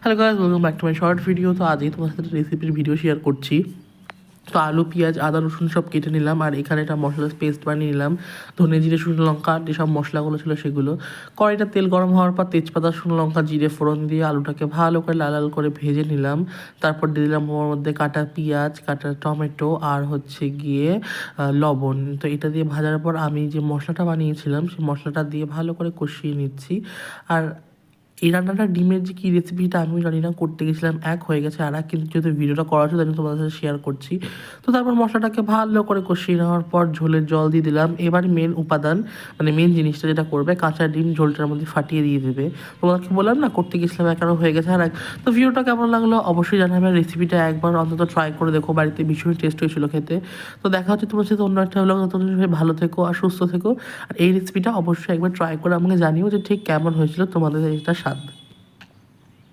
Hello guys, welcome back to my short video. তো আজকে তোমার সাথে রেসিপির ভিডিও শেয়ার করছি। তো আলু, পেঁয়াজ, আদা, রসুন সব কেটে নিলাম, আর এখানে একটা মশলার পেস্ট বানিয়ে নিলাম। ধনে, জিরে, শুকনো লঙ্কা যেসব মশলাগুলো ছিল সেগুলো। কড়াইটা তেল গরম হওয়ার পর তেজপাতা, শুকনো লঙ্কা, জিরে ফোড়ন দিয়ে আলুটাকে ভালো করে লাল লাল করে ভেজে নিলাম। তারপর দিয়ে দিলাম ওর মধ্যে কাটা পেঁয়াজ, কাটা টমেটো, আর হচ্ছে গিয়ে লবণ। তো এটা দিয়ে ভাজার পর আমি যে মশলাটা বানিয়েছিলাম সেই মশলাটা দিয়ে ভালো করে কষিয়ে নিচ্ছি। আর এই রান্নাটা ডিমের যে কী রেসিপিটা আমি জানি না, করতে গেছিলাম এক হয়ে গেছে আর এক, কিন্তু যেহেতু ভিডিওটা করা হচ্ছে তাই জন্য তোমাদের সাথে শেয়ার করছি। তো তারপর মশলাটাকে ভালো করে কষিয়ে নেওয়ার পর ঝোলের জল দিয়ে দিলাম। এবার মেন উপাদান, মানে মেন জিনিসটা যেটা করবে, কাঁচা ডিম ঝোলটার মধ্যে ফাটিয়ে দিয়ে দেবে। তোমাকে বললাম না, করতে গেছিলাম এক আর হয়ে গেছে আর এক। তো ভিডিওটা কেমন লাগলো অবশ্যই জানাবে। রেসিপিটা একবার অন্তত ট্রাই করে দেখো, বাড়িতে ভীষণ টেস্ট হয়েছিল খেতে। তো দেখা হচ্ছে তোমার সাথে অন্য একটা ব্লগে। তোমাদের ভালো থেকো আর সুস্থ থেকো। আর এই রেসিপিটা অবশ্যই একবার ট্রাই করে আমাকে জানিও যে ঠিক কেমন হয়েছিল তোমাদের এটা স্বাদ।